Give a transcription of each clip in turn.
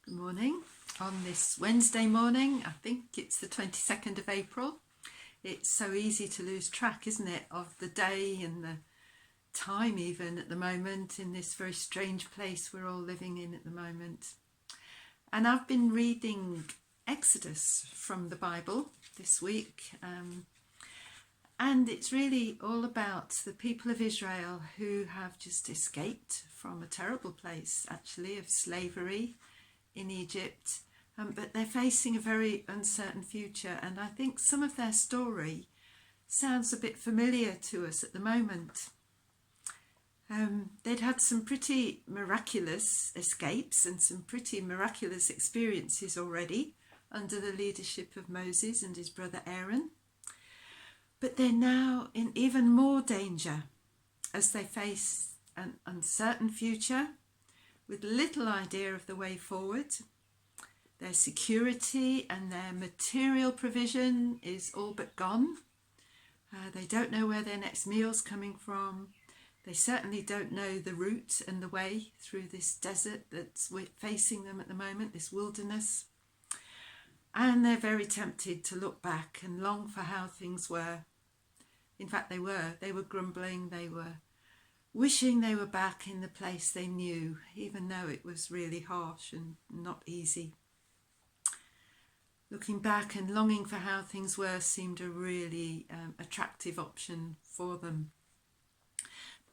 Good morning. On this Wednesday morning, I think it's the 22nd of April. It's so easy to lose track, isn't it, of the day and the time even at the moment in this very strange place we're all living in at the moment. And I've been reading Exodus from the Bible this week. And it's really all about the people of Israel who have just escaped from a terrible place, actually, of slavery in Egypt. But they're facing a very uncertain future. And I think some of their story sounds a bit familiar to us at the moment. They'd had some pretty miraculous escapes and some pretty miraculous experiences already under the leadership of Moses and his brother Aaron. But they're now in even more danger as they face an uncertain future with little idea of the way forward. Their security and their material provision is all but gone. They don't know where their next meal's coming from. They certainly don't know the route and the way through this desert that's facing them at the moment, this wilderness. And they're very tempted to look back and long for how things were. In fact, they were grumbling, they were wishing they were back in the place they knew, even though it was really harsh and not easy. Looking back and longing for how things were seemed a really attractive option for them.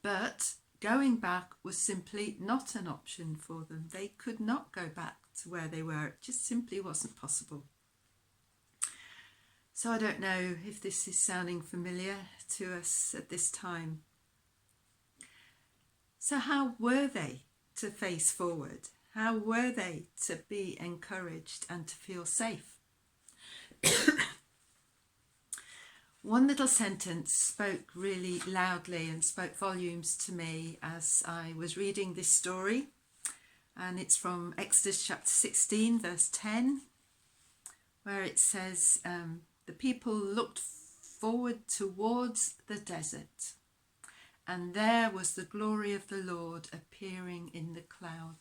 But going back was simply not an option for them. They could not go back to where they were. It just simply wasn't possible. So I don't know if this is sounding familiar to us at this time. So how were they to face forward? How were they to be encouraged and to feel safe? One little sentence spoke really loudly and spoke volumes to me as I was reading this story. And it's from Exodus chapter 16, verse 10, where it says, the people looked forward towards the desert, and there was the glory of the Lord appearing in the cloud.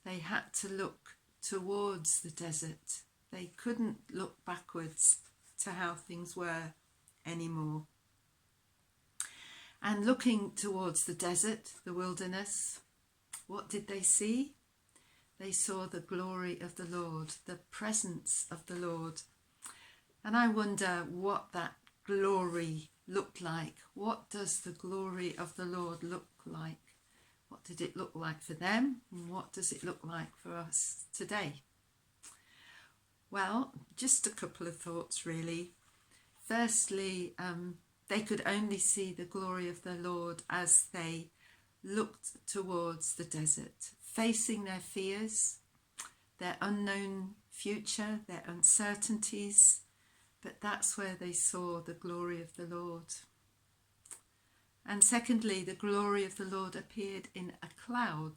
They had to look towards the desert. They couldn't look backwards to how things were anymore. And looking towards the desert, the wilderness, what did they see? They saw the glory of the Lord, the presence of the Lord. And I wonder what that glory looked like. What does the glory of the Lord look like? What did it look like for them? And what does it look like for us today? Well, just a couple of thoughts really. Firstly, they could only see the glory of the Lord as they looked towards the desert, facing their fears, their unknown future, their uncertainties. But that's where they saw the glory of the Lord. And secondly, the glory of the Lord appeared in a cloud.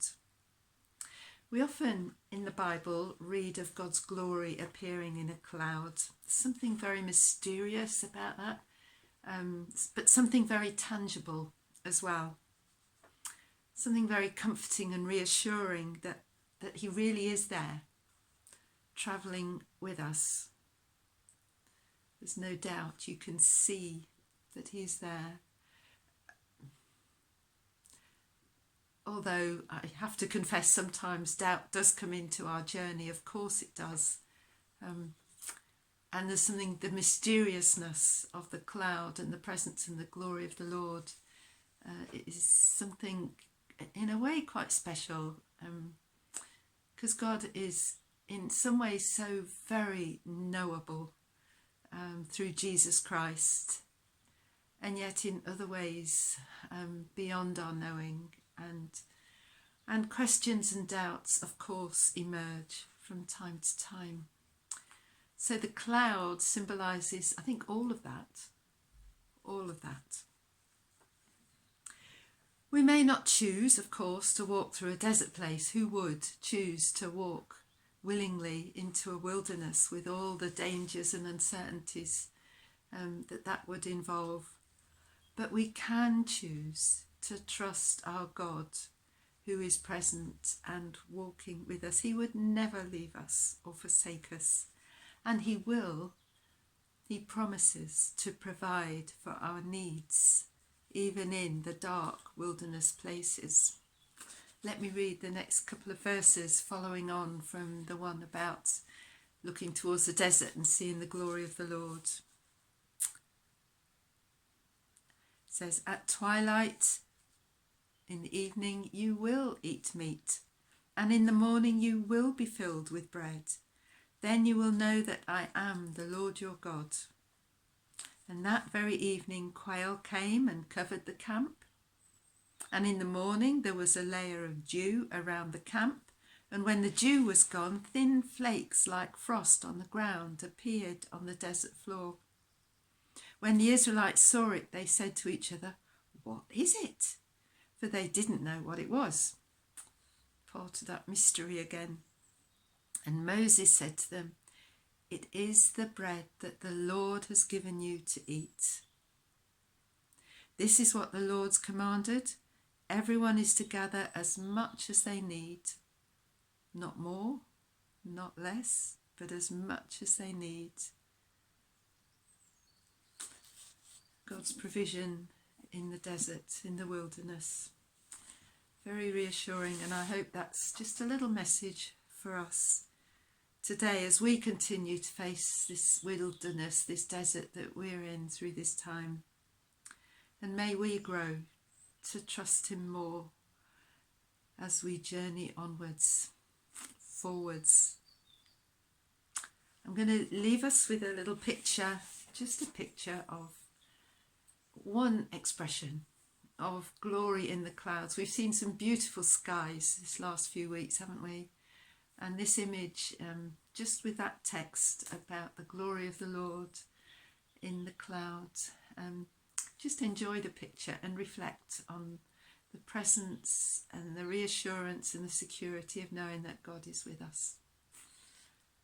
We often in the Bible read of God's glory appearing in a cloud. There's something very mysterious about that, but something very tangible as well. Something very comforting and reassuring that he really is there, travelling with us. There's no doubt you can see that he's there. Although I have to confess sometimes doubt does come into our journey, of course it does. And there's something, the mysteriousness of the cloud and the presence and the glory of the Lord is something in a way quite special. Because God is in some ways so very knowable. Through Jesus Christ, and yet in other ways beyond our knowing, and questions and doubts of course emerge from time to time. So the cloud symbolises, I think, all of that. We may not choose, of course, to walk through a desert place. Who would choose to walk willingly into a wilderness with all the dangers and uncertainties that would involve? But we can choose to trust our God, who is present and walking with us. He would never leave us or forsake us, and he promises to provide for our needs, even in the dark wilderness places. Let me read the next couple of verses following on from the one about looking towards the desert and seeing the glory of the Lord. It says, at twilight in the evening you will eat meat, and in the morning you will be filled with bread. Then you will know that I am the Lord your God. And that very evening quail came and covered the camp. And in the morning there was a layer of dew around the camp. And when the dew was gone, thin flakes like frost on the ground appeared on the desert floor. When the Israelites saw it, they said to each other, what is it? For they didn't know what it was. Part of that mystery again. And Moses said to them, it is the bread that the Lord has given you to eat. This is what the Lord's commanded. Everyone is to gather as much as they need. Not more, not less, but as much as they need. God's provision in the desert, in the wilderness. Very reassuring, and I hope that's just a little message for us today as we continue to face this wilderness, this desert that we're in through this time. And may we grow to trust him more as we journey onwards, forwards. I'm going to leave us with a little picture, just a picture of one expression of glory in the clouds. We've seen some beautiful skies this last few weeks, haven't we? And this image, just with that text about the glory of the Lord in the clouds, just enjoy the picture and reflect on the presence and the reassurance and the security of knowing that God is with us.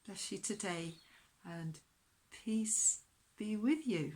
Bless you today, and peace be with you.